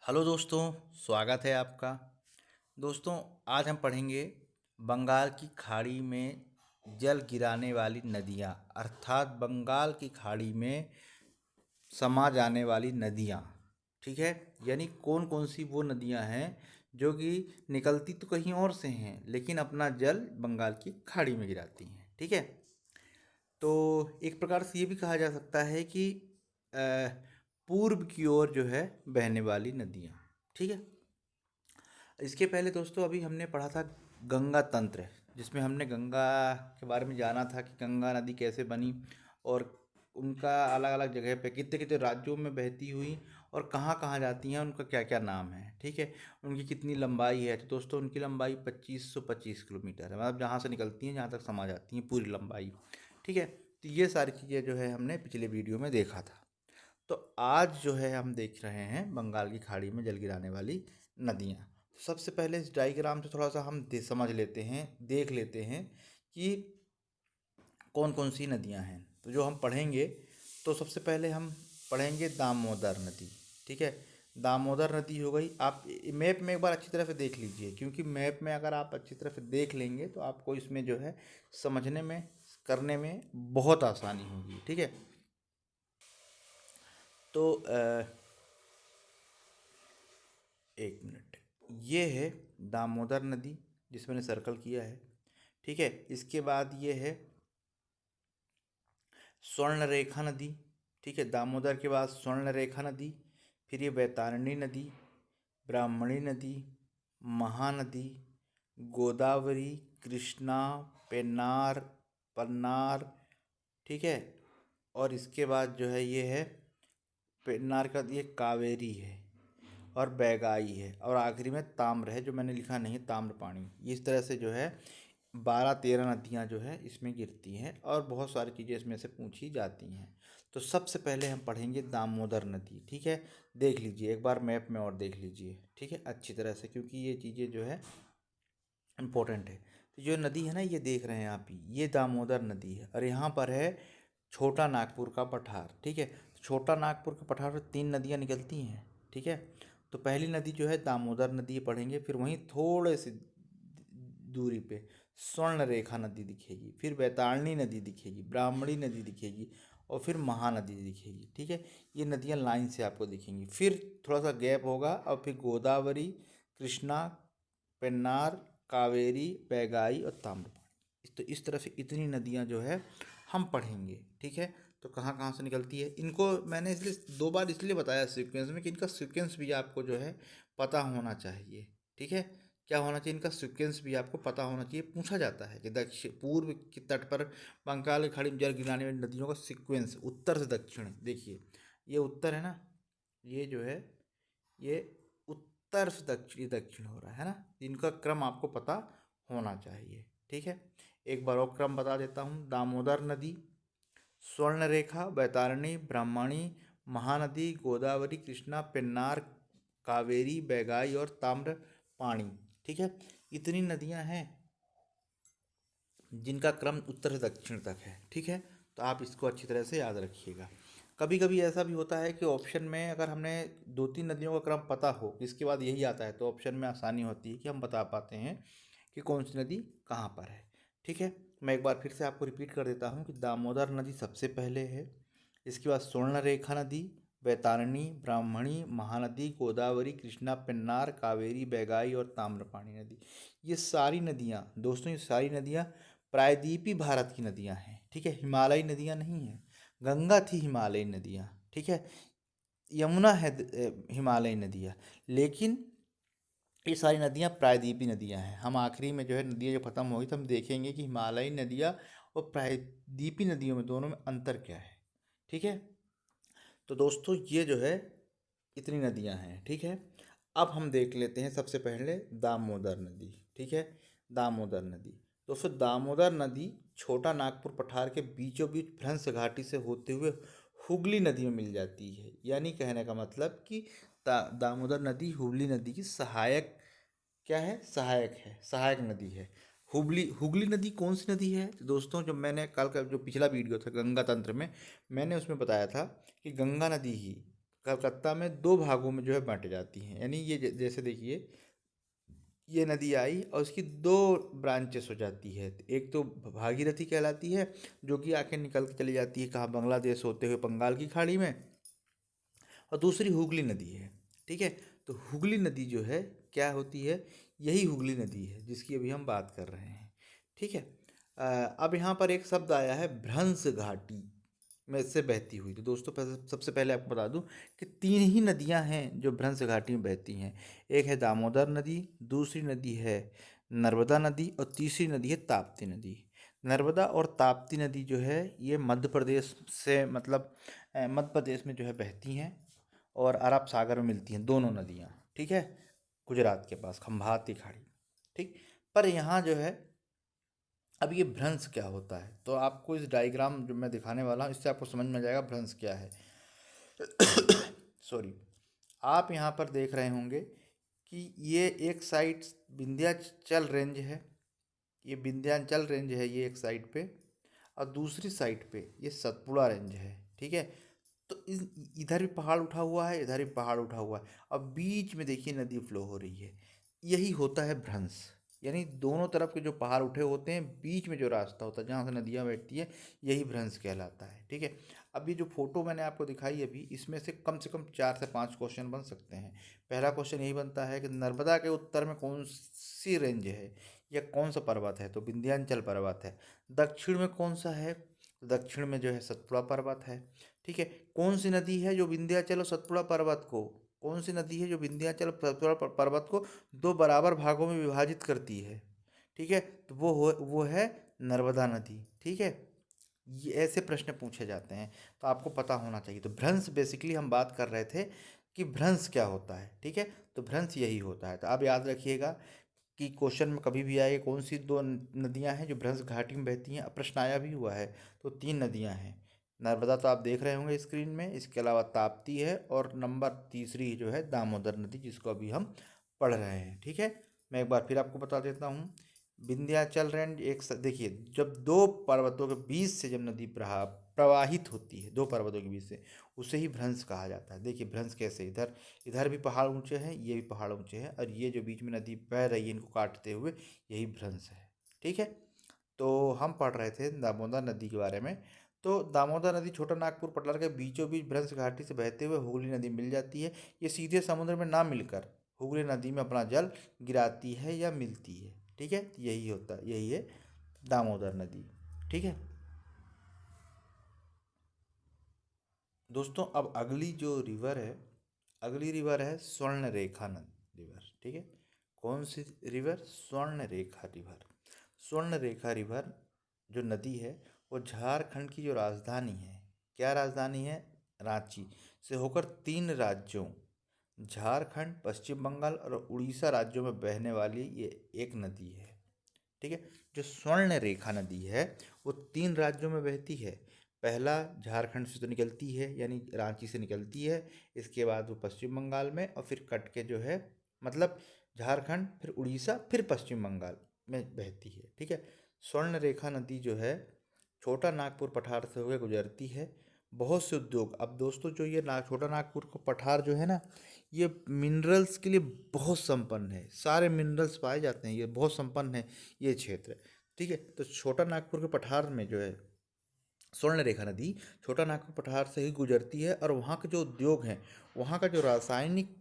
Hello दोस्तों, स्वागत है आपका। दोस्तों, आज हम पढ़ेंगे बंगाल की खाड़ी में जल गिराने वाली नदियाँ, अर्थात बंगाल की खाड़ी में समा जाने वाली नदियाँ। ठीक है, यानी कौन कौन सी वो नदियाँ हैं जो कि निकलती तो कहीं और से हैं लेकिन अपना जल बंगाल की खाड़ी में गिराती हैं। ठीक है, तो एक प्रकार से ये भी कहा जा सकता है कि अ, पूर्व की ओर जो है बहने वाली नदियाँ। ठीक है, इसके पहले दोस्तों अभी हमने पढ़ा था गंगा तंत्र, जिसमें हमने गंगा के बारे में जाना था कि गंगा नदी कैसे बनी और उनका अलग अलग जगह पे कितने कितने राज्यों में बहती हुई और कहाँ कहाँ जाती हैं, उनका क्या क्या नाम है। ठीक है, उनकी कितनी लंबाई है। तो दोस्तों उनकी लंबाई 2525 किलोमीटर है, मतलब जहाँ से निकलती हैं जहाँ तक समा जाती हैं पूरी लंबाई। ठीक है, तो ये सारी चीज़ें जो है हमने पिछले वीडियो में देखा था। तो आज जो है हम देख रहे हैं बंगाल की खाड़ी में जल गिराने वाली नदियाँ। सबसे पहले इस डायग्राम से थोड़ा सा हम समझ लेते हैं, देख लेते हैं कि कौन कौन सी नदियाँ हैं। तो जो हम पढ़ेंगे, तो सबसे पहले हम पढ़ेंगे दामोदर नदी। ठीक है, दामोदर नदी हो गई। आप मैप में एक बार अच्छी तरह से देख लीजिए, क्योंकि मैप में अगर आप अच्छी तरह से देख लेंगे तो आपको इसमें जो है समझने में, करने में बहुत आसानी होगी। ठीक है, तो एक मिनट, ये है दामोदर नदी जिस मैंने सर्कल किया है। ठीक है, इसके बाद ये है स्वर्ण रेखा नदी। ठीक है, दामोदर के बाद स्वर्ण रेखा नदी, फिर ये वैतरणी नदी, ब्राह्मणी नदी, महानदी, गोदावरी, कृष्णा, पेन्नार, पन्नार। ठीक है, और इसके बाद जो है ये है पेन्नार का, ये कावेरी है और बैगाई है, और आखिरी में ताम्र है जो मैंने लिखा नहीं है, ताम्रपाणी। इस तरह से जो है 12-13 नदियाँ जो है इसमें गिरती हैं और बहुत सारी चीज़ें इसमें से पूछी जाती हैं। तो सबसे पहले हम पढ़ेंगे दामोदर नदी। ठीक है, देख लीजिए एक बार मैप में और देख लीजिए। ठीक है, अच्छी तरह से, क्योंकि ये चीज़ें जो है इम्पोर्टेंट है। तो जो नदी है ना, ये देख रहे हैं आप, ये दामोदर नदी है और यहाँ पर है छोटा नागपुर का पठार। ठीक है, छोटा नागपुर के पठार से 3 नदियाँ निकलती हैं। ठीक है, तो पहली नदी जो है दामोदर नदी पढ़ेंगे, फिर वहीं थोड़े से दूरी पे स्वर्ण रेखा नदी दिखेगी, फिर वैतरणी नदी दिखेगी, ब्राह्मणी नदी दिखेगी और फिर महानदी दिखेगी। ठीक है, ये नदियाँ लाइन से आपको दिखेंगी। फिर थोड़ा सा गैप होगा और फिर गोदावरी, कृष्णा, पेन्नार, कावेरी, बैगाई और ताम्रपाणी। तो इस तरह से इतनी नदियाँ जो है हम पढ़ेंगे। ठीक है, तो कहाँ कहाँ से निकलती है, इनको मैंने इसलिए 2 बार इसलिए बताया सीक्वेंस में कि इनका सीक्वेंस भी आपको जो है पता होना चाहिए। ठीक है, क्या होना चाहिए, इनका सीक्वेंस भी आपको पता होना चाहिए। पूछा जाता है कि दक्षिण पूर्व के तट पर बंगाल की खाड़ी में जल गिराने वाली नदियों का सीक्वेंस उत्तर से दक्षिण। देखिए ये उत्तर है ना, ये जो है ये उत्तर से दक्षिण दक्षिण हो रहा है ना, इनका क्रम आपको पता होना चाहिए। ठीक है, एक बार और क्रम बता देता हूँ। दामोदर नदी, स्वर्ण रेखा, वैतरणी, ब्राह्मणी, महानदी, गोदावरी, कृष्णा, पेन्नार, कावेरी, बैगाई और ताम्रपाणी। ठीक है, इतनी नदियां हैं जिनका क्रम उत्तर से दक्षिण तक है। ठीक है, तो आप इसको अच्छी तरह से याद रखिएगा। कभी कभी ऐसा भी होता है कि ऑप्शन में अगर हमने 2-3 नदियों का क्रम पता हो कि इसके बाद यही आता है, तो ऑप्शन में आसानी होती है कि हम बता पाते हैं कि कौन सी नदी कहाँ पर है। ठीक है, मैं एक बार फिर से आपको रिपीट कर देता हूँ कि दामोदर नदी सबसे पहले है, इसके बाद स्वर्णरेखा नदी, वैतरणी, ब्राह्मणी, महानदी, गोदावरी, कृष्णा, पेन्नार, कावेरी, बैगाई और ताम्रपाणी नदी। ये सारी नदियाँ दोस्तों, ये सारी नदियाँ प्रायद्वीपी भारत की नदियाँ हैं। ठीक है, हिमालयी नदियाँ नहीं हैं। गंगा थी हिमालयी नदियाँ। ठीक है, यमुना है हिमालयी नदियाँ, लेकिन ये सारी नदियाँ प्रायद्वीपी नदियाँ हैं। हम आखिरी में जो है नदियाँ जो ख़त्म होगी तो हम देखेंगे कि हिमालयी नदियाँ और प्रायद्वीपी नदियों में, दोनों में अंतर क्या है। ठीक है, तो दोस्तों ये जो है इतनी नदियाँ हैं। ठीक है, अब हम देख लेते हैं सबसे पहले दामोदर नदी। ठीक है, दामोदर नदी, दोस्तों दामोदर नदी छोटा नागपुर पठार के बीचों बीच भ्रंश घाटी से होते हुए हुगली नदी में मिल जाती है। यानी कहने का मतलब कि दामोदर नदी हुगली नदी की सहायक, क्या है, सहायक है, सहायक नदी है। हुगली हुगली नदी कौन सी नदी है, तो दोस्तों जो मैंने कल का जो पिछला वीडियो था गंगा तंत्र में, मैंने उसमें बताया था कि गंगा नदी ही कलकत्ता में 2 भागों में जो है बांटी जाती हैं। यानी ये जैसे देखिए, ये नदी आई और उसकी 2 ब्रांचेस हो जाती है। एक तो भागीरथी कहलाती है, जो कि आके निकल के चली जाती है कहाँ, बांग्लादेश होते हुए बंगाल की खाड़ी में। और दूसरी हुगली नदी है। ठीक है, तो हुगली नदी जो है क्या होती है, यही हुगली नदी है जिसकी अभी हम बात कर रहे हैं। ठीक है। अब यहाँ पर एक शब्द आया है भ्रंश घाटी में से बहती हुई। तो दोस्तों सबसे पहले आपको बता दूं कि 3 ही नदियां हैं जो भ्रंश घाटी में बहती हैं। एक है दामोदर नदी, दूसरी नदी है नर्मदा नदी और तीसरी नदी है ताप्ती नदी। नर्मदा और ताप्ती नदी जो है ये मध्य प्रदेश से मतलब मध्य प्रदेश में जो है बहती हैं और अरब सागर में मिलती हैं दोनों नदियाँ। ठीक है, गुजरात के पास खंभात की खाड़ी। ठीक, पर यहाँ जो है अब ये भ्रंश क्या होता है, तो आपको इस डायग्राम जो मैं दिखाने वाला हूँ इससे आपको समझ में आ जाएगा भ्रंश क्या है। सॉरी, आप यहाँ पर देख रहे होंगे कि ये एक साइड विंध्याचल रेंज है, ये विंध्याचल रेंज है ये एक साइड पे, और दूसरी साइड पे ये सतपुड़ा रेंज है। ठीक है, तो इधर भी पहाड़ उठा हुआ है, इधर भी पहाड़ उठा हुआ है, अब बीच में देखिए नदी फ्लो हो रही है। यही होता है भ्रंश। यानी दोनों तरफ के जो पहाड़ उठे होते हैं, बीच में जो रास्ता होता है जहाँ से नदियाँ बैठती है, यही भ्रंश कहलाता है। ठीक है, अब ये जो फोटो मैंने आपको दिखाई अभी, इसमें से कम 4 से 5 क्वेश्चन बन सकते हैं। पहला क्वेश्चन यही बनता है कि नर्मदा के उत्तर में कौन सी रेंज है या कौन सा पर्वत है, तो विंध्याचल पर्वत है। दक्षिण में कौन सा है, तो दक्षिण में जो है सतपुड़ा पर्वत है। ठीक है, कौन सी नदी है जो विंध्याचल और सतपुड़ा पर्वत को, कौन सी नदी है जो विंध्याचल और सतपुड़ा पर्वत को 2 बराबर भागों में विभाजित करती है। ठीक है, तो वो है नर्मदा नदी। ठीक है, ये ऐसे प्रश्न पूछे जाते हैं, तो आपको पता होना चाहिए। तो भ्रंश बेसिकली हम बात कर रहे थे कि भ्रंश क्या होता है। ठीक है, तो भ्रंश यही होता है। तो आप याद रखिएगा कि क्वेश्चन में कभी भी आए कौन सी 2 नदियां हैं जो भ्रंश घाटी में बहती हैं। अब प्रश्न आया भी हुआ है, तो 3 नदियां हैं। नर्मदा तो आप देख रहे होंगे स्क्रीन में, इसके अलावा ताप्ती है और नंबर तीसरी जो है दामोदर नदी, जिसको अभी हम पढ़ रहे हैं। ठीक है, मैं एक बार फिर आपको बता देता हूँ। विंध्याचल रेंज देखिए, जब 2 पर्वतों के बीच से जब नदी प्रवाहित होती है, 2 पर्वतों के बीच से, उसे ही भ्रंश कहा जाता है। देखिए भ्रंश कैसे, इधर इधर भी पहाड़ ऊंचे हैं, ये भी पहाड़ ऊंचे हैं, और ये जो बीच में नदी बह रही है इनको काटते हुए, यही भ्रंश है। ठीक है, तो हम पढ़ रहे थे दामोदर नदी के बारे में। तो दामोदर नदी छोटा नागपुर पटना के बीचों बीच भ्रंश घाटी से बहते हुए हुगली नदी मिल जाती है। ये सीधे समुद्र में ना मिलकर हुगली नदी में अपना जल गिराती है या मिलती है। ठीक है, यही होता है, यही है दामोदर नदी। ठीक है दोस्तों, अब अगली जो रिवर है, अगली रिवर है स्वर्ण रेखा रिवर। ठीक है, कौन सी रिवर, स्वर्ण रेखा रिवर। स्वर्ण रेखा रिवर जो नदी है, वो झारखंड की जो राजधानी है, क्या राजधानी है, रांची से होकर 3 राज्यों झारखंड, पश्चिम बंगाल और उड़ीसा राज्यों में बहने वाली ये एक नदी है। ठीक है, जो स्वर्ण रेखा नदी है वो 3 राज्यों में बहती है। पहला झारखंड से तो निकलती है, यानी रांची से निकलती है, इसके बाद वो पश्चिम बंगाल में, और फिर कट के जो है मतलब झारखंड, फिर उड़ीसा, फिर पश्चिम बंगाल में बहती है। ठीक है, स्वर्ण रेखा नदी जो है छोटा नागपुर पठार से होकर गुजरती है। बहुत से उद्योग, अब दोस्तों जो ये छोटा नागपुर का पठार जो है ना, ये मिनरल्स के लिए बहुत संपन्न है, सारे मिनरल्स पाए जाते हैं, ये बहुत संपन्न है ये क्षेत्र। ठीक है, तो छोटा नागपुर के पठार में जो है स्वर्ण रेखा नदी छोटा नागपुर पठार से ही गुजरती है, और वहाँ के जो उद्योग हैं, वहाँ का जो रासायनिक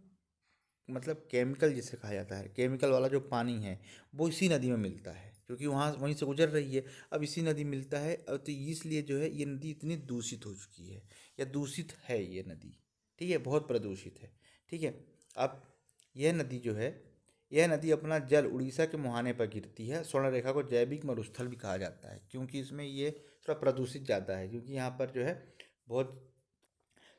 मतलब केमिकल जिसे कहा जाता है, केमिकल वाला जो पानी है, वो इसी नदी में मिलता है, क्योंकि वहाँ वहीं से गुजर रही है। अब इसी नदी मिलता है, तो इसलिए जो है ये नदी इतनी दूषित हो चुकी है, या दूषित है ये नदी। ठीक है, बहुत प्रदूषित है। ठीक है, अब यह नदी जो है, यह नदी अपना जल उड़ीसा के मुहाने पर गिरती है। स्वर्ण रेखा को जैविक मरुस्थल भी कहा जाता है, क्योंकि इसमें ये थोड़ा प्रदूषित ज़्यादा है, क्योंकि यहाँ पर जो है बहुत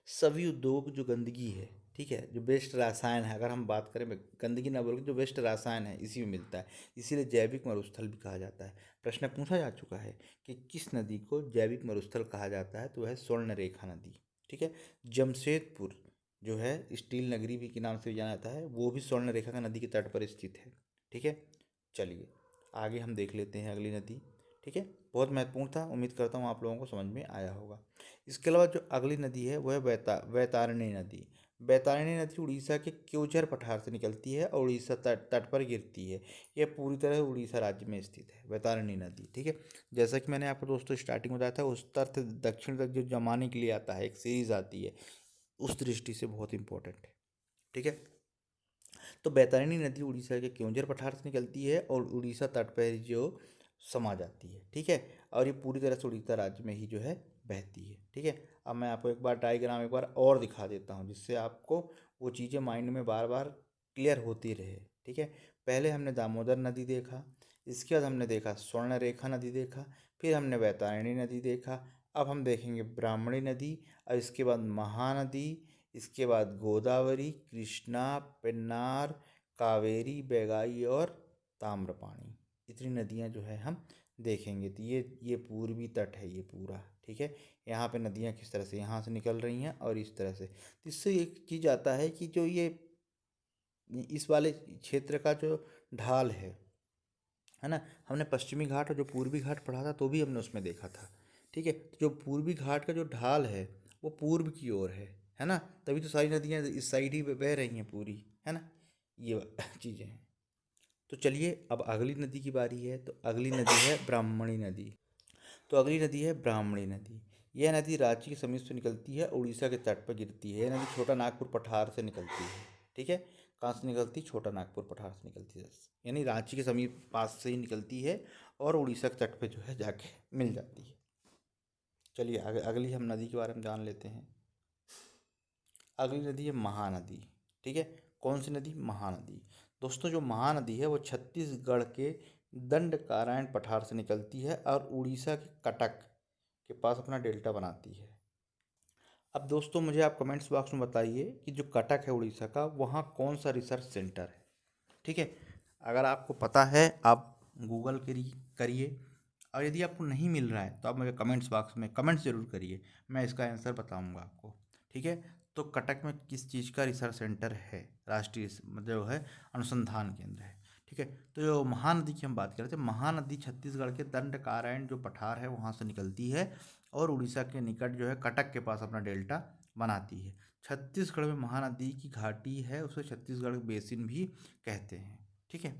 सभी उद्योग जो गंदगी है, ठीक है, जो वेस्ट रसायन है, अगर हम बात करें, गंदगी ना बोल के जो वेस्ट रसायन है इसी में मिलता है, इसीलिए जैविक मरुस्थल भी कहा जाता है। प्रश्न पूछा जा चुका है कि किस नदी को जैविक मरुस्थल कहा जाता है, तो वह स्वर्ण रेखा नदी। ठीक है, जमशेदपुर जो है स्टील नगरी भी के नाम से भी जाना जाता है, वो भी स्वर्ण रेखा का नदी के तट पर स्थित है। ठीक है, चलिए आगे हम देख लेते हैं अगली नदी। ठीक है, बहुत महत्वपूर्ण था। उम्मीद करता हूँ आप लोगों को समझ में आया होगा। इसके अलावा जो अगली नदी है वो है वैतरणी नदी। वैतरणी नदी उड़ीसा के क्योंझर पठार से निकलती है और उड़ीसा तट तट पर गिरती है। यह पूरी तरह उड़ीसा राज्य में स्थित है वैतरणी नदी, ठीक है। जैसा कि मैंने आपको दोस्तों स्टार्टिंग में बताया था, उत्तर से दक्षिण तक जो जमाने के लिए आता है, एक सीरीज आती है, उस दृष्टि से बहुत इंपॉर्टेंट है, ठीक है। तो बैतरणी नदी उड़ीसा के केओंझर पठार से निकलती है और उड़ीसा तट पर जो समा जाती है, ठीक है। और ये पूरी तरह से उड़ीसा राज्य में ही जो है बहती है, ठीक है। अब मैं आपको एक बार डायग्राम एक बार और दिखा देता हूँ, जिससे आपको वो चीज़ें माइंड में बार बार क्लियर होती रहे, ठीक है। पहले हमने दामोदर नदी देखा, इसके बाद हमने देखा स्वर्ण रेखा नदी देखा, फिर हमने बैतरणी नदी देखा। अब हम देखेंगे ब्राह्मणी नदी, और इसके बाद महानदी, इसके बाद गोदावरी, कृष्णा, पेन्नार, कावेरी, बेगाई और ताम्रपाणी। इतनी नदियाँ जो है हम देखेंगे। तो ये पूर्वी तट है ये पूरा, ठीक है। यहाँ पे नदियाँ किस तरह से यहाँ से निकल रही हैं और इस तरह से। तो इससे एक चीज़ आता है कि जो ये इस वाले क्षेत्र का जो ढाल है ना, हमने पश्चिमी घाट और जो पूर्वी घाट पढ़ा था तो भी हमने उसमें देखा था, ठीक है। तो जो पूर्वी घाट का जो ढाल है वो पूर्व की ओर है ना, तभी तो सारी नदियाँ इस साइड ही बह रही हैं पूरी, है ना, ये चीज़ें हैं। तो चलिए अब अगली नदी की बारी है। तो अगली नदी है ब्राह्मणी नदी। तो अगली नदी है ब्राह्मणी नदी। यह नदी रांची के समीप से निकलती है, उड़ीसा के तट पर गिरती है। यह नदी छोटा नागपुर पठार से निकलती है, ठीक है। कहाँ से निकलती? छोटा नागपुर पठार से निकलती है, यानी रांची के समीप पास से ही निकलती है और उड़ीसा के तट पे जो है जाके मिल जाती है। चलिए अगली हम नदी के बारे में जान लेते हैं। अगली नदी है महानदी, ठीक है। कौन सी नदी? महानदी। दोस्तों जो महानदी है वो छत्तीसगढ़ के दंडकारण्य पठार से निकलती है और उड़ीसा के कटक के पास अपना डेल्टा बनाती है। अब दोस्तों मुझे आप कमेंट्स बॉक्स में बताइए कि जो कटक है उड़ीसा का, वहाँ कौन सा रिसर्च सेंटर है, ठीक है। अगर आपको पता है आप गूगल करिए, और यदि आपको नहीं मिल रहा है तो आप मुझे कमेंट्स बॉक्स में कमेंट्स जरूर करिए, मैं इसका आंसर बताऊंगा आपको, ठीक है। तो कटक में किस चीज़ का रिसर्च सेंटर है? राष्ट्रीय मतलब जो है अनुसंधान केंद्र है, ठीक है। तो जो महानदी की हम बात कर रहे थे, महानदी छत्तीसगढ़ के दंडकारण्य जो पठार है वहाँ से निकलती है और उड़ीसा के निकट जो है कटक के पास अपना डेल्टा बनाती है। छत्तीसगढ़ में महानदी की घाटी है, उसे छत्तीसगढ़ बेसिन भी कहते हैं, ठीक है।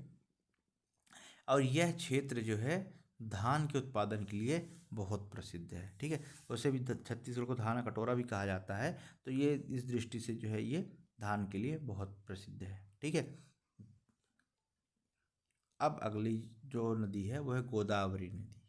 और यह क्षेत्र जो है धान के उत्पादन के लिए बहुत प्रसिद्ध है, ठीक है। वैसे भी छत्तीसगढ़ को धान का कटोरा भी कहा जाता है, तो ये इस दृष्टि से जो है ये धान के लिए बहुत प्रसिद्ध है, ठीक है। अब अगली जो नदी है वो है गोदावरी नदी,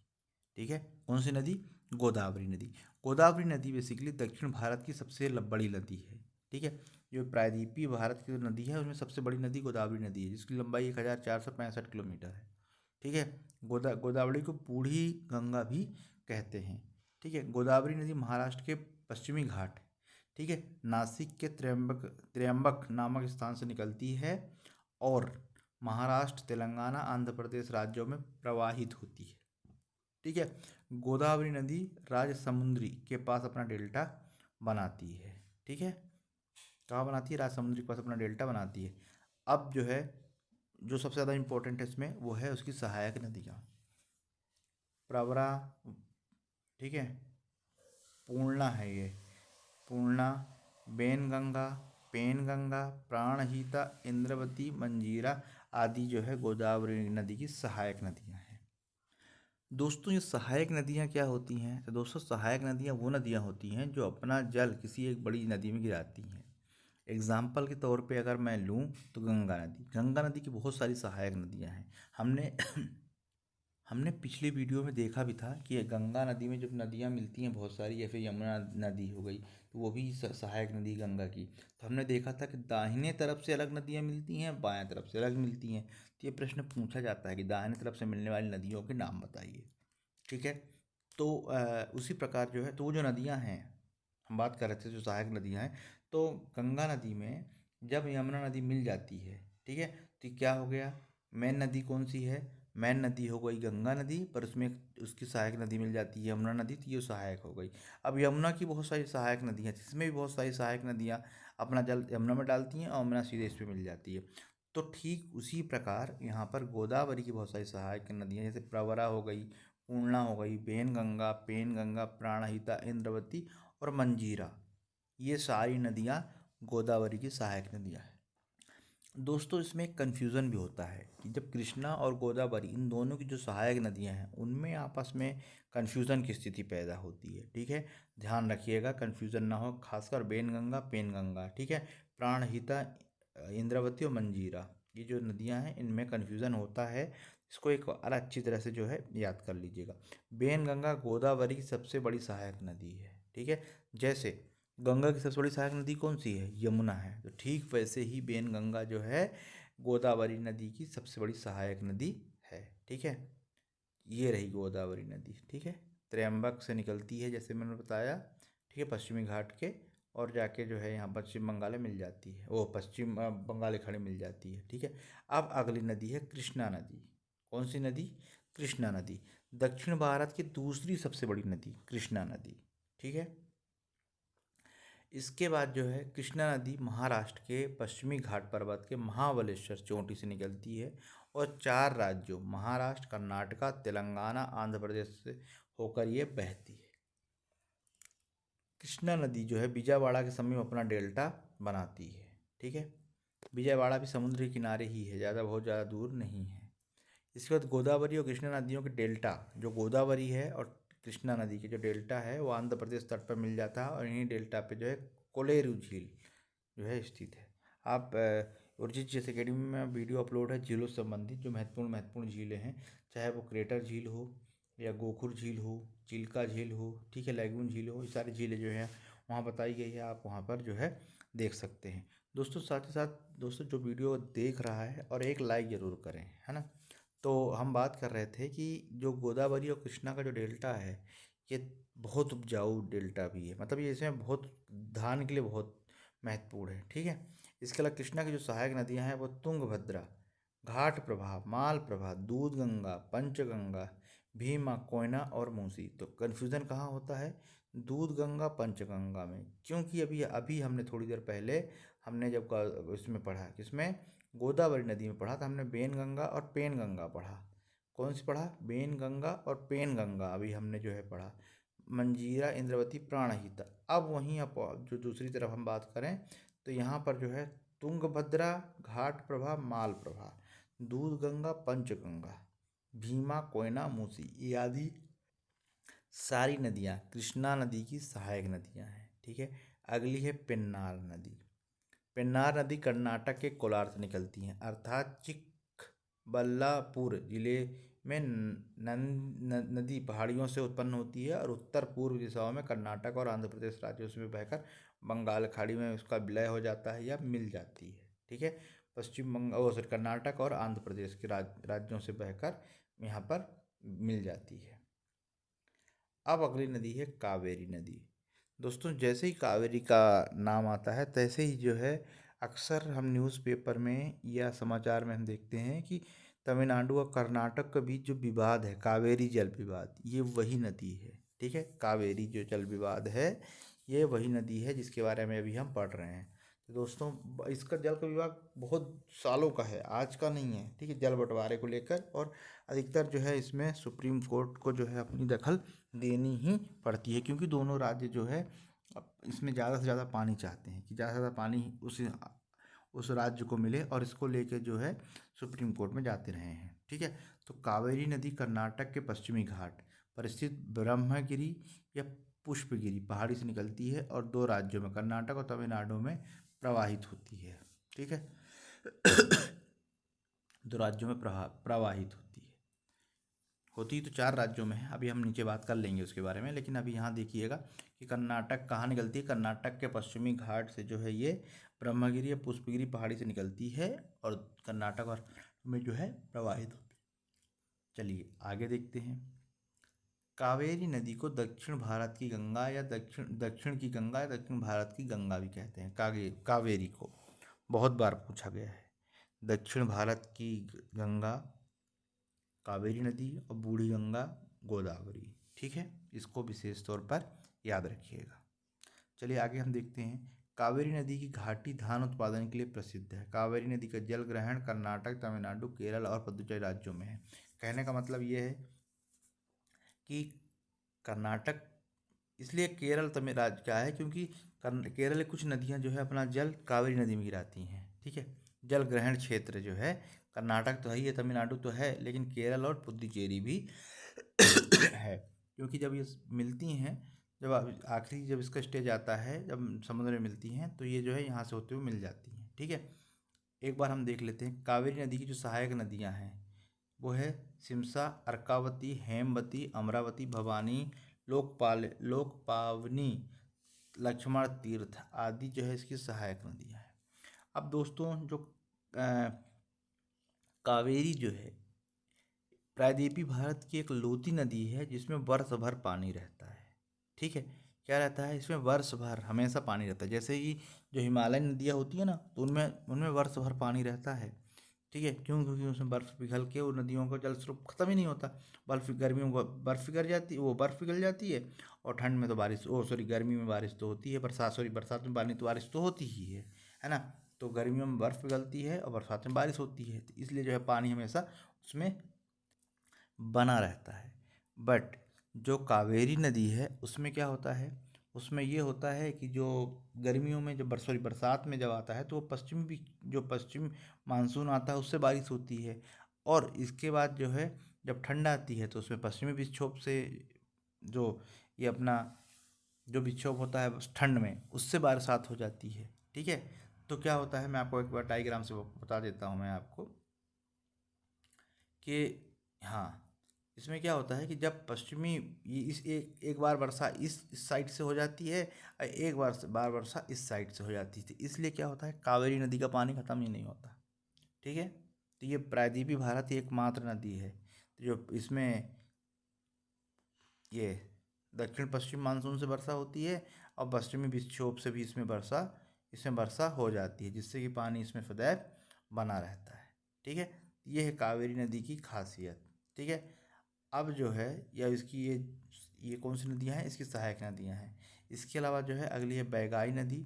ठीक है। कौन सी नदी? गोदावरी नदी। गोदावरी नदी बेसिकली दक्षिण भारत की सबसे बड़ी नदी है, ठीक है। जो प्रायद्वीपीय भारत की जो नदी है उसमें सबसे बड़ी नदी गोदावरी नदी है, जिसकी लंबाई 1465 किलोमीटर है, ठीक है। गोदावरी को बूढ़ी गंगा भी कहते हैं, ठीक है। गोदावरी नदी महाराष्ट्र के पश्चिमी घाट, ठीक है, नासिक के त्र्यंबक नामक स्थान से निकलती है और महाराष्ट्र, तेलंगाना, आंध्र प्रदेश राज्यों में प्रवाहित होती है, ठीक है। गोदावरी नदी राजसमुंद्री के पास अपना डेल्टा बनाती है, ठीक है। कहाँ बनाती है? राजसमुंद्री के पास अपना डेल्टा बनाती है। अब जो है जो सबसे ज़्यादा इम्पोर्टेंट है इसमें वो है उसकी सहायक नदियाँ। प्रवरा, ठीक है, पूर्णा है ये, पूर्णा, बेनगंगा, पेनगंगा, प्राणहिता, इंद्रवती, मंजीरा आदि जो है गोदावरी नदी की सहायक नदियाँ हैं। दोस्तों ये सहायक नदियाँ क्या होती हैं? तो दोस्तों सहायक नदियाँ वो नदियाँ होती हैं जो अपना जल किसी एक बड़ी नदी में गिराती हैं। एग्जाम्पल के तौर पे अगर मैं लूँ तो गंगा नदी की बहुत सारी सहायक नदियाँ हैं। हमने हमने पिछली वीडियो में देखा भी था कि गंगा नदी में जब नदियाँ मिलती हैं बहुत सारी, या फिर यमुना नदी हो गई तो वो भी सहायक नदी गंगा की। तो हमने देखा था कि दाहिने तरफ से अलग नदियाँ मिलती हैं, बाएं तरफ से अलग मिलती हैं। तो ये प्रश्न पूछा जाता है कि दाहिने तरफ से मिलने वाली नदियों के नाम बताइए, ठीक है। तो उसी प्रकार जो है, तो वो जो नदियाँ हैं हम बात कर रहे थे जो सहायक नदियाँ हैं, तो गंगा नदी में जब यमुना नदी मिल जाती है, ठीक है, तो क्या हो गया? मेन नदी कौन सी है? मेन नदी हो गई गंगा नदी, पर उसमें उसकी सहायक नदी मिल जाती है यमुना नदी, तो ये सहायक हो गई। अब यमुना की बहुत सारी सहायक नदियाँ, जिसमें भी बहुत सारी सहायक नदियाँ अपना जल यमुना में डालती हैं और यमुना सीधे इस पे मिल जाती है। तो ठीक उसी प्रकार यहाँ पर गोदावरी की बहुत सारी सहायक नदियाँ, जैसे प्रवरा हो गई, पूर्णा हो गई, वेनगंगा, पेनगंगा, प्राणहिता, इंद्रावती और मंजीरा, ये सारी नदियाँ गोदावरी की सहायक नदियाँ हैं। दोस्तों इसमें एक कन्फ्यूज़न भी होता है कि जब कृष्णा और गोदावरी इन दोनों की जो सहायक नदियां हैं उनमें आपस में कन्फ्यूज़न की स्थिति पैदा होती है। ठीक है, ध्यान रखिएगा कन्फ्यूज़न ना हो, खासकर बेनगंगा, पेनगंगा। ठीक है, प्राणहिता, इंद्रावती और मंजीरा, ये जो नदियां हैं इनमें कन्फ्यूज़न होता है। इसको एक बार अच्छी तरह से जो है याद कर लीजिएगा। बेनगंगा गोदावरी की सबसे बड़ी सहायक नदी है। ठीक है, जैसे गंगा की सबसे बड़ी सहायक नदी कौन सी है? यमुना है। तो ठीक वैसे ही बेनगंगा जो है गोदावरी नदी की सबसे बड़ी सहायक नदी है। ठीक है, ये रही गोदावरी नदी। ठीक है, त्रयंबक से निकलती है जैसे मैंने बताया। ठीक है, पश्चिमी घाट के, और जाके जो है यहाँ पश्चिम बंगाल में मिल जाती है, वो पश्चिम बंगाल खाड़ी मिल जाती है। ठीक है, अब अगली नदी है कृष्णा नदी। कौन सी नदी? कृष्णा नदी, दक्षिण भारत की दूसरी सबसे बड़ी नदी कृष्णा नदी। ठीक है, इसके बाद जो है कृष्णा नदी महाराष्ट्र के पश्चिमी घाट पर्वत के महाबलेश्वर चोटी से निकलती है और 4 राज्यों महाराष्ट्र, कर्नाटका, तेलंगाना, आंध्र प्रदेश से होकर ये बहती है। कृष्णा नदी जो है विजयवाड़ा के समीप अपना डेल्टा बनाती है। ठीक है, विजयवाड़ा भी समुद्र के किनारे ही है, बहुत ज़्यादा दूर नहीं है। इसके बाद गोदावरी और कृष्णा नदियों के डेल्टा, जो गोदावरी है और कृष्णा नदी के जो डेल्टा है वो आंध्र प्रदेश तट पर मिल जाता है, और इन्हीं डेल्टा पे जो है कोलेरू झील जो है स्थित है। आप उर्जित जीएस अकेडमी में वीडियो अपलोड है झीलों से संबंधित, जो महत्वपूर्ण झीलें हैं, चाहे वो क्रेटर झील हो या गोखुर झील हो, चिल्का झील हो, ठीक है, लैगून झील हो, ये सारी झीलें जो हैं वहाँ बताई गई है, आप वहाँ पर जो है देख सकते हैं। दोस्तों साथ ही साथ दोस्तों जो वीडियो देख रहा है और एक लाइक ज़रूर करें, है ना। तो हम बात कर रहे थे कि जो गोदावरी और कृष्णा का जो डेल्टा है ये बहुत उपजाऊ डेल्टा भी है, मतलब ये इसमें बहुत धान के लिए बहुत महत्वपूर्ण है। ठीक है, इसके अलावा कृष्णा की जो सहायक नदियां हैं वो तुंगभद्रा, घाट प्रभा, माल प्रभा, दूध गंगा, पंचगंगा, भीमा, कोयना और मूसी। तो कन्फ्यूज़न कहाँ होता है? दूध गंगा, पंचगंगा में, क्योंकि अभी अभी हमने थोड़ी देर पहले हमने जब इसमें पढ़ा, किसमें? गोदावरी नदी में पढ़ा था हमने, बेनगंगा और पेनगंगा पढ़ा। कौन सी पढ़ा? बेनगंगा और पेनगंगा अभी हमने जो है पढ़ा, मंजीरा, इंद्रावती, प्राणहिता। अब वहीं आप जो दूसरी तरफ हम बात करें तो यहाँ पर जो है तुंगभद्रा, घाट प्रभा, माल प्रभा, दूध गंगा, पंचगंगा, भीमा, कोयना, मूसी, ये आदि सारी नदियाँ कृष्णा नदी की सहायक नदियाँ हैं। ठीक है, अगली है पेन्नार नदी। पेन्नार नदी कर्नाटक के कोलार से निकलती है, अर्थात चिक्कबल्लापुर जिले में नदी पहाड़ियों से उत्पन्न होती है और उत्तर पूर्व दिशाओं में कर्नाटक और आंध्र प्रदेश राज्यों से बहकर बंगाल खाड़ी में उसका विलय हो जाता है या मिल जाती है। ठीक है, पश्चिम बंगाल सॉरी कर्नाटक और आंध्र प्रदेश के राज्यों से बहकर यहाँ पर मिल जाती है। अब अगली नदी है कावेरी नदी। दोस्तों जैसे ही कावेरी का नाम आता है तैसे ही जो है अक्सर हम न्यूज़पेपर में या समाचार में हम देखते हैं कि तमिलनाडु और कर्नाटक के बीच जो विवाद है, कावेरी जल विवाद, ये वही नदी है। ठीक है, कावेरी जो जल विवाद है ये वही नदी है जिसके बारे में अभी हम पढ़ रहे हैं। तो दोस्तों इसका जल का विवाद बहुत सालों का है, आज का नहीं है। ठीक है, जल बंटवारे को लेकर, और अधिकतर जो है इसमें सुप्रीम कोर्ट को जो है अपनी दखल देनी ही पड़ती है, क्योंकि दोनों राज्य जो है इसमें ज़्यादा से ज़्यादा पानी चाहते हैं कि ज़्यादा से ज़्यादा पानी उस राज्य को मिले, और इसको लेकर जो है सुप्रीम कोर्ट में जाते रहे हैं। ठीक है, तो कावेरी नदी कर्नाटक के पश्चिमी घाट पर स्थित ब्रह्मगिरी या पुष्पगिरी पहाड़ी से निकलती है और 2 राज्यों में कर्नाटक और तमिलनाडु में प्रवाहित होती है। ठीक है, 2 राज्यों में प्रवाहित होती तो 4 राज्यों में है, अभी हम नीचे बात कर लेंगे उसके बारे में। लेकिन अभी यहाँ देखिएगा कि कर्नाटक कहाँ निकलती है, कर्नाटक के पश्चिमी घाट से जो है ये ब्रह्मगिरी या पुष्पगिरी पहाड़ी से निकलती है और कर्नाटक और में जो है प्रवाहित होती है। चलिए आगे देखते हैं। कावेरी नदी को दक्षिण भारत की गंगा या दक्षिण की गंगा या दक्षिण भारत की गंगा भी कहते हैं। कावेरी को बहुत बार पूछा गया है। दक्षिण भारत की गंगा कावेरी नदी और बूढ़ी गंगा गोदावरी। ठीक है, इसको विशेष तौर पर याद रखिएगा। चलिए आगे हम देखते हैं। कावेरी नदी की घाटी धान उत्पादन के लिए प्रसिद्ध है। कावेरी नदी का जल ग्रहण कर्नाटक, तमिलनाडु, केरल और पुदुचेरी राज्यों में है। कहने का मतलब ये है कि कर्नाटक, इसलिए केरल तमिलनाडु क्या है, क्योंकि केरल की कुछ नदियां जो है अपना जल कावेरी नदी में गिराती हैं। ठीक है, जल ग्रहण क्षेत्र जो है कर्नाटक तो है ही है, तमिलनाडु तो है, लेकिन केरल और पुडुचेरी भी है। क्योंकि जब ये मिलती हैं, जब आखिरी जब इसका स्टेज आता है, जब समुद्र में मिलती हैं, तो ये जो है यहाँ से होते हुए मिल जाती हैं। ठीक है, एक बार हम देख लेते हैं कावेरी नदी की जो सहायक नदियाँ हैं, वो है सिमसा, अर्कावती, हेमवती, अमरावती, भवानी, लोकपावनी, लक्ष्मण तीर्थ आदि जो है इसकी सहायक नदियाँ हैं। अब दोस्तों जो कावेरी जो है प्रायद्वीपीय भारत की एक लोती नदी है जिसमें वर्ष भर पानी रहता है। ठीक है, क्या रहता है इसमें, वर्ष भर हमेशा पानी रहता है। जैसे कि जो हिमालयन नदियाँ होती है ना, तो उनमें उनमें वर्ष भर पानी रहता है। ठीक है, क्यों, क्योंकि उसमें बर्फ़ पिघल के वो नदियों का जल स्रोत खत्म ही नहीं होता। बर्फ़ गर्मियों को बर्फ़ पिघल जाती, वो बर्फ़ पिघल जाती है, और ठंड में तो बारिश, गर्मी में बारिश तो होती है, बरसात में पानी तो बारिश तो होती ही है ना। तो गर्मियों में बर्फ़ पिघलती है और बरसात में बारिश होती है, तो इसलिए जो है पानी हमेशा उसमें बना रहता है। बट जो कावेरी नदी है उसमें क्या होता है, उसमें ये होता है कि जो गर्मियों में जब बरसात में जब आता है, तो वो पश्चिम मानसून आता है उससे बारिश होती है। और इसके बाद जो है जब ठंड आती है, तो उसमें पश्चिमी विक्षोभ से जो ये अपना जो विक्षोभ होता है ठंड में, उससे बरसात हो जाती है। ठीक है, तो क्या होता है, मैं आपको एक बार डायग्राम से बता देता हूँ मैं आपको कि हाँ, इसमें क्या होता है कि जब पश्चिमी ये इस एक बार वर्षा इस साइड से हो जाती है, और एक बार वर्षा इस साइड से हो जाती है, इसलिए क्या होता है कावेरी नदी का पानी खत्म ही नहीं होता। ठीक है, तो ये प्रायद्वीपीय भारत की एकमात्र नदी है, तो जो इसमें ये दक्षिण पश्चिम मानसून से वर्षा होती है, और पश्चिमी विक्षोभ से भी इसमें वर्षा हो जाती है, जिससे कि पानी इसमें सदैव बना रहता है। ठीक है, ये है कावेरी नदी की खासियत। ठीक है, अब जो है या इसकी ये कौन सी नदियाँ हैं, इसकी सहायक नदियाँ हैं। इसके अलावा जो है अगली है बैगाई नदी।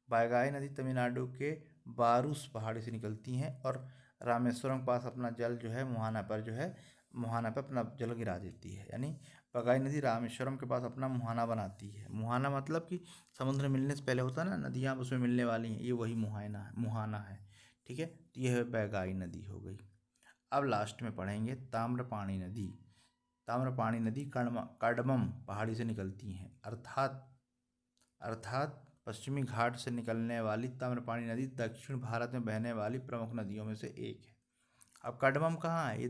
बैगाई नदी तमिलनाडु के बारूस पहाड़ी से निकलती हैं और रामेश्वरम के पास अपना जल जो है मुहाना पर अपना जल गिरा देती है। यानी बैगाई नदी रामेश्वरम के पास अपना मुहाना बनाती है। मुहाना मतलब कि समुद्र मिलने से पहले होता है ना, नदियाँ उसमें मिलने वाली हैं, ये वही मुहाना है। ठीक है, तो ये है बैगाई नदी हो गई। अब लास्ट में पढ़ेंगे ताम्रपाणी नदी। ताम्रपाणी नदी कार्डमम पहाड़ी से निकलती हैं, अर्थात पश्चिमी घाट से निकलने वाली ताम्रपाणी नदी दक्षिण भारत में बहने वाली प्रमुख नदियों में से एक है। अब कार्डमम कहाँ है,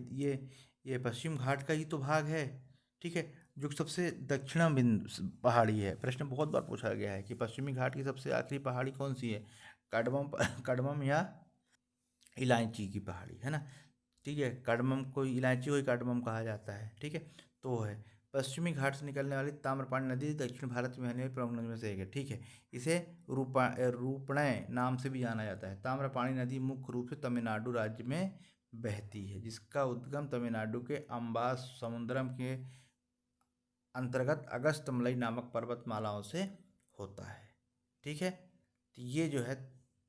ये पश्चिम घाट का ही तो भाग है। ठीक है, जो सबसे दक्षिणम बिंदु पहाड़ी है। प्रश्न बहुत बार पूछा गया है कि पश्चिमी घाट की सबसे आखिरी पहाड़ी कौन सी है, कार्डमम या इलायची की पहाड़ी, है ना। ठीक है, कार्डमम को इलायची को ही कार्डमम कहा जाता है। ठीक है, तो वो है पश्चिमी घाट से निकलने वाली ताम्रपाणी नदी दक्षिण भारत में बहने वाली प्रमुख नदियों में से एक है। ठीक है, इसे रूपणय नाम से भी जाना जाता है। ताम्रपाणी नदी मुख्य रूप से तमिलनाडु राज्य में बहती है, जिसका उद्गम तमिलनाडु के अम्बास समुद्रम के अंतर्गत अगस्त्यमलई नामक पर्वतमालाओं से होता है। ठीक है, तो ये जो है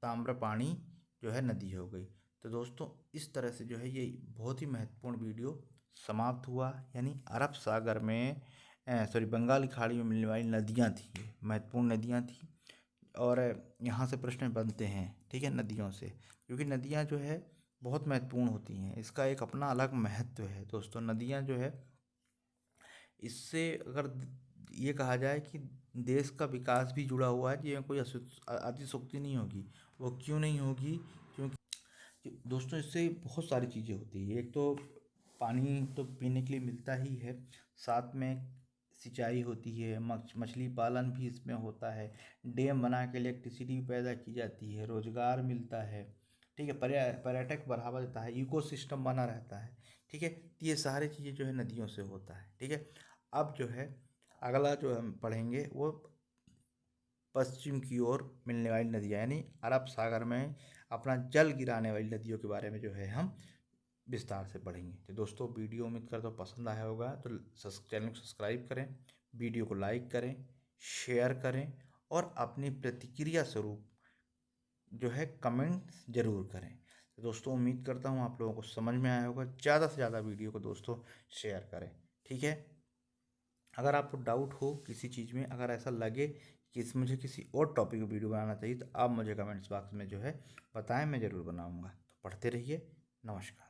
ताम्रपाणी जो है नदी हो गई। तो दोस्तों इस तरह से जो है ये बहुत ही महत्वपूर्ण वीडियो समाप्त हुआ। यानी अरब सागर में बंगाल की खाड़ी में मिलने वाली नदियाँ थी, महत्वपूर्ण नदियाँ थी, और यहाँ से प्रश्न बनते हैं। ठीक है, नदियों से, क्योंकि नदियाँ जो है बहुत महत्वपूर्ण होती हैं, इसका एक अपना अलग महत्व है दोस्तों। नदियाँ जो है, इससे अगर ये कहा जाए कि देश का विकास भी जुड़ा हुआ है, ये कोई अतिशयोक्ति नहीं होगी। वो क्यों नहीं होगी, क्योंकि दोस्तों इससे बहुत सारी चीज़ें होती हैं। एक तो पानी तो पीने के लिए मिलता ही है, साथ में सिंचाई होती है, मछली पालन भी इसमें होता है, डैम बना के इलेक्ट्रिसिटी पैदा की जाती है, रोजगार मिलता है। ठीक है, पर्यटक बढ़ावा देता है, इकोसिस्टम बना रहता है। ठीक है, तो ये सारी चीज़ें जो है नदियों से होता है। ठीक है, अब जो है अगला जो हम पढ़ेंगे वो पश्चिम की ओर मिलने वाली नदियाँ, यानी अरब सागर में अपना जल गिराने वाली नदियों के बारे में जो है हम विस्तार से पढ़ेंगे। तो दोस्तों वीडियो उम्मीद करता हूँ पसंद आया होगा, तो चैनल को सब्सक्राइब करें, वीडियो को लाइक करें, शेयर करें, और अपनी प्रतिक्रिया स्वरूप जो है कमेंट ज़रूर करें। तो दोस्तों उम्मीद करता हूँ आप लोगों को समझ में आया होगा। ज़्यादा से ज़्यादा वीडियो को दोस्तों शेयर करें। ठीक है, अगर आपको डाउट हो किसी चीज़ में, अगर ऐसा लगे कि इस मुझे किसी और टॉपिक पर वीडियो बनाना चाहिए, तो आप मुझे कमेंट्स बॉक्स में जो है बताएं, मैं ज़रूर बनाऊंगा। तो पढ़ते रहिए। नमस्कार।